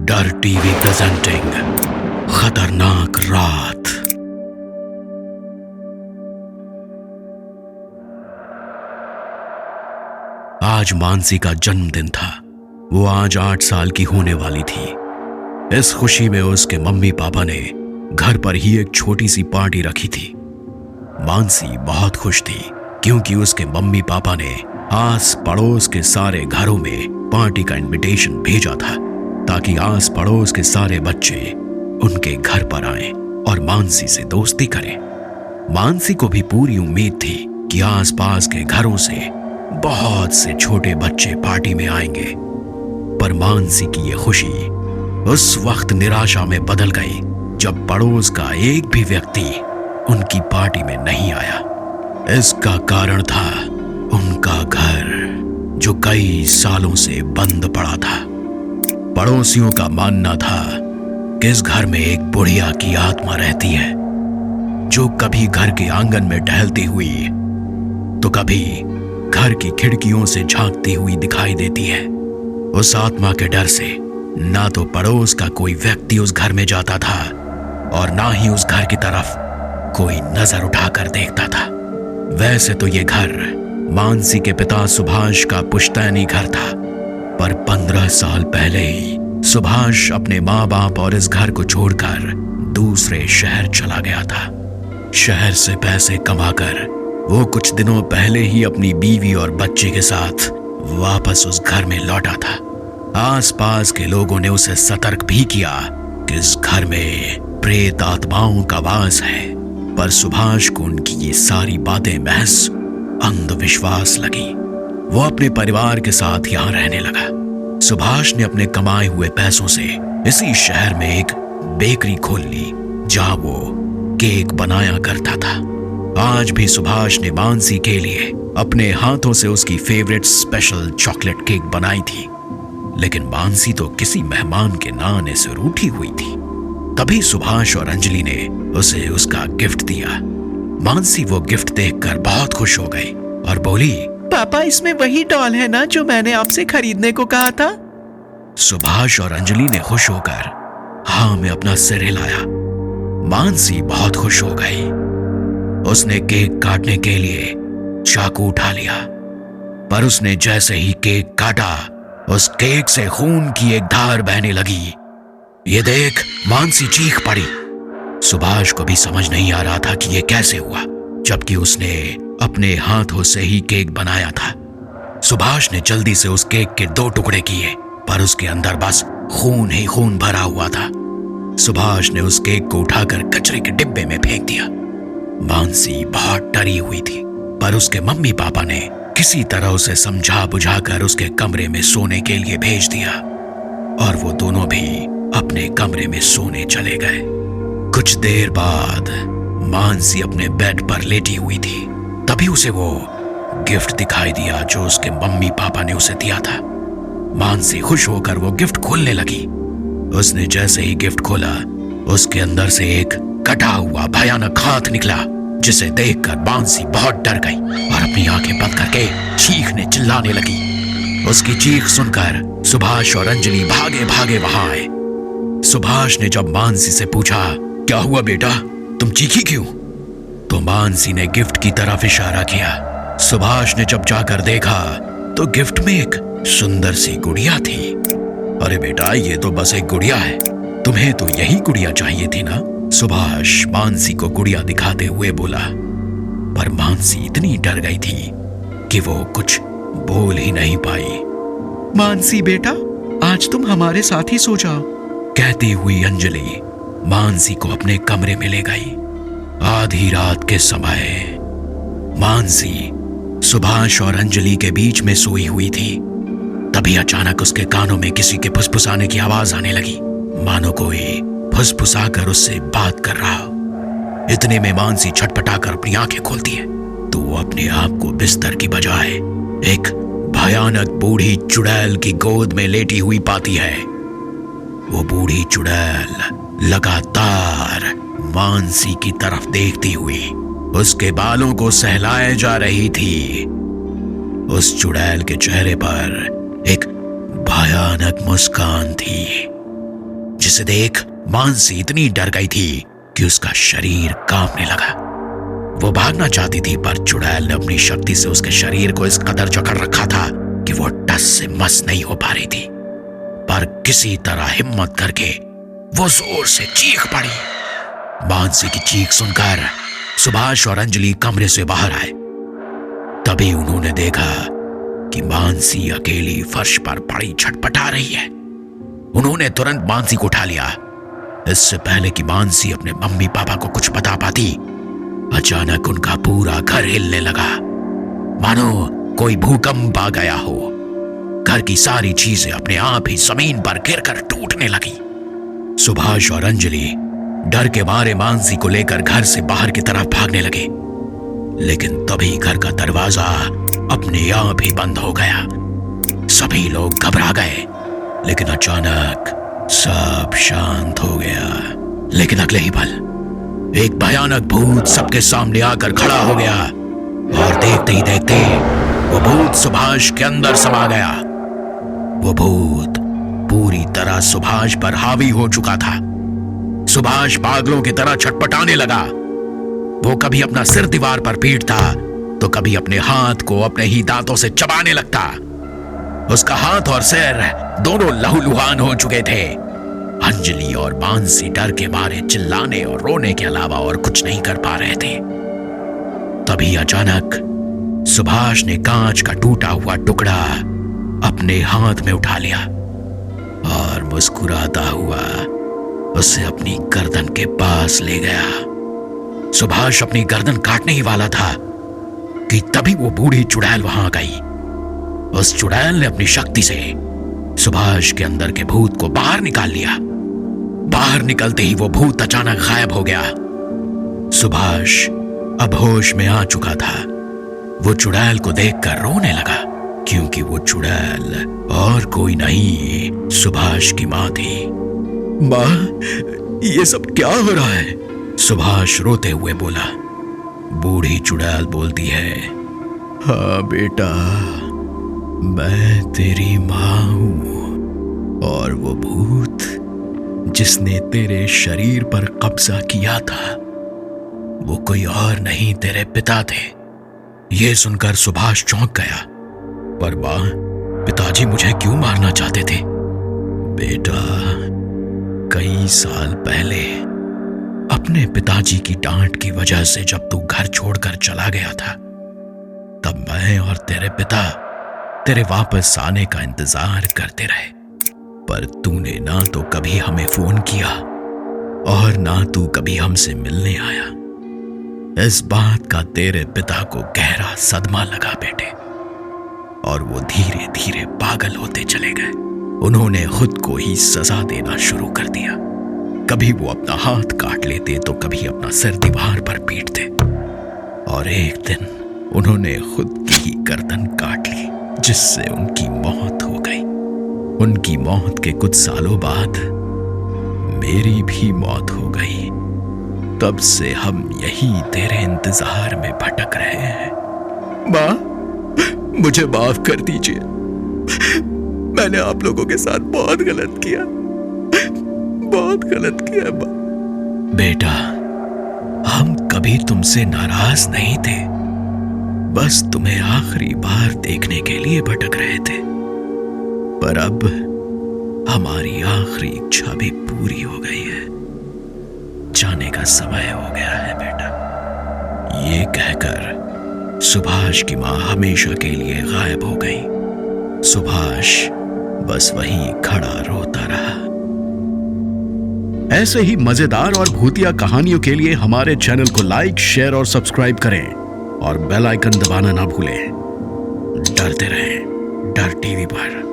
डर TV presenting खतरनाक रात। आज मानसी का जन्मदिन था। वो आज 8 साल की होने वाली थी। इस खुशी में उसके मम्मी पापा ने घर पर ही एक छोटी सी पार्टी रखी थी। मानसी बहुत खुश थी क्योंकि उसके मम्मी पापा ने आस पड़ोस के सारे घरों में पार्टी का इनविटेशन भेजा था ताकि आस पड़ोस के सारे बच्चे उनके घर पर आएं और मानसी से दोस्ती करें। मानसी को भी पूरी उम्मीद थी कि आसपास के घरों से बहुत से छोटे बच्चे पार्टी में आएंगे, पर मानसी की ये खुशी उस वक्त निराशा में बदल गई जब पड़ोस का एक भी व्यक्ति उनकी पार्टी में नहीं आया। इसका कारण था उनका घर जो कई सालों से बंद पड़ा था। पड़ोसियों का मानना था कि इस घर में एक बुढ़िया की आत्मा रहती है जो कभी घर के आंगन में टहलती हुई तो कभी घर की खिड़कियों से झांकती हुई दिखाई देती है। उस आत्मा के डर से ना तो पड़ोस का कोई व्यक्ति उस घर में जाता था और ना ही उस घर की तरफ कोई नजर उठाकर देखता था। वैसे तो ये घर मानसी के पिता सुभाष का पुश्तैनी घर था, पर 15 साल पहले ही सुभाष अपने माँ बाप और इस घर को छोड़कर दूसरे शहर चला गया था। शहर से पैसे कमाकर वो कुछ दिनों पहले ही अपनी बीवी और बच्चे के साथ वापस उस घर में लौटा था। आसपास के लोगों ने उसे सतर्क भी किया कि इस घर में प्रेत आत्माओं का वास है, पर सुभाष को उनकी ये सारी बातें महज अंधविश्वास लगी। वो अपने परिवार के साथ यहाँ रहने लगा। सुभाष ने अपने कमाए हुए पैसों से इसी शहर में एक बेकरी खोल ली जहां वो केक बनाया करता था। आज भी सुभाष ने मानसी के लिए अपने हाथों से उसकी फेवरेट स्पेशल चॉकलेट केक बनाई थी, लेकिन मानसी तो किसी मेहमान के ना आने से रूठी हुई थी। तभी सुभाष और अंजलि ने उसे उसका गिफ्ट दिया। मानसी वो गिफ्ट देखकर बहुत खुश हो गई और बोली, पापा इसमें वही डॉल है ना जो मैंने आपसे खरीदने को कहा था? सुभाष और अंजलि ने खुश होकर हाँ में अपना सिर हिलाया। मानसी बहुत खुश हो गई। उसने केक काटने के लिए चाकू उठा लिया, पर उसने जैसे ही केक काटा उस केक से खून की एक धार बहने लगी। ये देख मानसी चीख पड़ी। सुभाष को भी समझ नहीं आ रहा था कि ये कैसे हुआ, जबकि उसने अपने हाथों से ही केक बनाया था। सुभाष ने जल्दी से उस केक के 2 टुकड़े किए, पर उसके अंदर बस खून ही खून भरा हुआ था। सुभाष ने उस केक को उठाकर कचरे के डिब्बे में फेंक दिया। मानसी बहुत डरी हुई थी, पर उसके मम्मी पापा ने किसी तरह उसे समझा बुझाकर उसके कमरे में सोने के लिए भेज दिया और वो दोनों भी अपने कमरे में सोने चले गए। कुछ देर बाद मानसी अपने बेड पर लेटी हुई थी। तभी उसे वो गिफ्ट दिखाई दिया जो उसके मम्मी पापा ने उसे दिया था। मानसी खुश होकर वो गिफ्ट खोलने लगी। उसने जैसे ही गिफ्ट खोला, उसके अंदर से एक कटा हुआ भयानक हाथ निकला, जिसे देखकर मानसी बहुत डर गई और अपनी आंखें बंद करके चीखने चिल्लाने लगी। उसकी चीख सुनकर सुभाष और अंजलि भागे भागे वहां आए। सुभाष ने जब मानसी से पूछा, क्या हुआ बेटा, तुम चीखी क्यों? तो मानसी ने गिफ्ट की तरफ इशारा किया। सुभाष ने जब जाकर देखा तो गिफ्ट में एक सुंदर सी गुड़िया थी। अरे बेटा, ये तो बस एक गुड़िया है, तुम्हें तो यही गुड़िया चाहिए थी ना? सुभाष मानसी को गुड़िया दिखाते हुए बोला, पर मानसी इतनी डर गई थी कि वो कुछ बोल ही नहीं पाई। मानसी बेटा, आज तुम हमारे साथ ही सो जाओ, कहती हुई अंजलि मानसी को अपने कमरे में ले गई। आधी रात के समय मानसी सुभाष और अंजलि के बीच में सोई हुई थी। तभी अचानक उसके कानों में किसी के फुसफुसाने की आवाज आने लगी, मानो कोई फुसफुसाकर उससे बात कर रहा। इतने में मानसी छटपटाकर अपनी आंखें खोलती है तो वो अपने आप को बिस्तर की बजाय एक भयानक बूढ़ी चुड़ैल की गोद में लेटी हुई पाती है। वो बूढ़ी चुड़ैल लगातार मानसी की तरफ देखती हुई उसके बालों को सहलाए जा रही थी। उस चुड़ैल के चेहरे पर एक भयानक मुस्कान थी। जिसे देख मानसी इतनी डर गई थी कि उसका शरीर कांपने लगा। वो भागना चाहती थी, पर चुड़ैल ने अपनी शक्ति से उसके शरीर को इस कदर जकड़ रखा था कि वो टस से मस नहीं हो पा रही थी। पर किसी तरह हिम्मत करके वो जोर से चीख पड़ी। मानसी की चीख सुनकर सुभाष और अंजलि कमरे से बाहर आए। तभी उन्होंने देखा कि मानसी अकेली फर्श पर पड़ी छटपटा रही है। उन्होंने तुरंत मानसी को उठा लिया। इससे पहले कि मानसी अपने मम्मी पापा को कुछ बता पाती, अचानक उनका पूरा घर हिलने लगा, मानो कोई भूकंप आ गया हो। घर की सारी चीजें अपने आप ही जमीन पर गिरकर टूटने लगी। सुभाष और अंजलि डर के मारे मानसी को लेकर घर से बाहर की तरफ भागने लगे, लेकिन तभी घर का दरवाजा अपने आप ही बंद हो गया। सभी लोग घबरा गए, लेकिन अचानक सब शांत हो गया। लेकिन अगले ही पल एक भयानक भूत सबके सामने आकर खड़ा हो गया और देखते ही देखते वो भूत सुभाष के अंदर समा गया। वो भूत पूरी तरह सुभाष पर हावी हो चुका था। सुभाष पागलों की तरह छटपटाने लगा। वो कभी अपना सिर दीवार पर पीटता तो कभी अपने हाथ को अपने ही दांतों से चबाने लगता। उसका हाथ और सिर दोनों लहूलुहान हो चुके थे। अंजलि और मानसी डर के मारे चिल्लाने और रोने के अलावा और कुछ नहीं कर पा रहे थे। तभी अचानक सुभाष ने कांच का टूटा हुआ टुकड़ा अपने हाथ में उठा लिया और मुस्कुराता हुआ उसे अपनी गर्दन के पास ले गया। सुभाष अपनी गर्दन काटने ही वाला था कि तभी वो बूढ़ी चुड़ैल वहां आ गई। उस चुड़ैल ने अपनी शक्ति से सुभाष के अंदर के भूत को बाहर निकाल लिया। बाहर निकलते ही वो भूत अचानक गायब हो गया। सुभाष अब होश में आ चुका था। वो चुड़ैल को देखकर रोने लगा, क्योंकि वो चुड़ैल और कोई नहीं, सुभाष की मां थी। मां, ये सब क्या हो रहा है? सुभाष रोते हुए बोला। बूढ़ी चुड़ैल बोलती है, हाँ बेटा, मैं तेरी मां हूं और वो भूत जिसने तेरे शरीर पर कब्जा किया था वो कोई और नहीं, तेरे पिता थे। यह सुनकर सुभाष चौंक गया। पर मां, पिताजी मुझे क्यों मारना चाहते थे? बेटा, कई साल पहले अपने पिताजी की डांट की वजह से जब तू घर छोड़कर चला गया था, तब मैं और तेरे पिता तेरे वापस आने का इंतजार करते रहे। पर तूने ना तो कभी हमें फोन किया और ना तू कभी हमसे मिलने आया। इस बात का तेरे पिता को गहरा सदमा लगा बेटे, और वो धीरे धीरे पागल होते चले गए। उन्होंने खुद को ही सजा देना शुरू कर दिया। कभी वो अपना हाथ काट लेते तो कभी अपना सिर दीवार पर पीटते, और एक दिन उन्होंने खुद की ही गर्दन काट ली, जिससे उनकी मौत हो गई। उनकी मौत के कुछ सालों बाद मेरी भी मौत हो गई। तब से हम यही तेरे इंतजार में भटक रहे हैं। मां, मुझे माफ कर दीजिए। मैंने आप लोगों के साथ बहुत गलत किया, बहुत गलत किया मां। बेटा, हम कभी तुमसे नाराज नहीं थे, बस तुम्हें आखिरी बार देखने के लिए भटक रहे थे। पर अब हमारी आखिरी इच्छा भी पूरी हो गई है। जाने का समय हो गया है बेटा। ये कहकर सुभाष की मां हमेशा के लिए गायब हो गई। सुभाष बस वहीं खड़ा रोता रहा। ऐसे ही मजेदार और भूतिया कहानियों के लिए हमारे चैनल को लाइक, शेयर और सब्सक्राइब करें और बेल आइकन दबाना ना भूलें। डरते रहें, डर टीवी पर।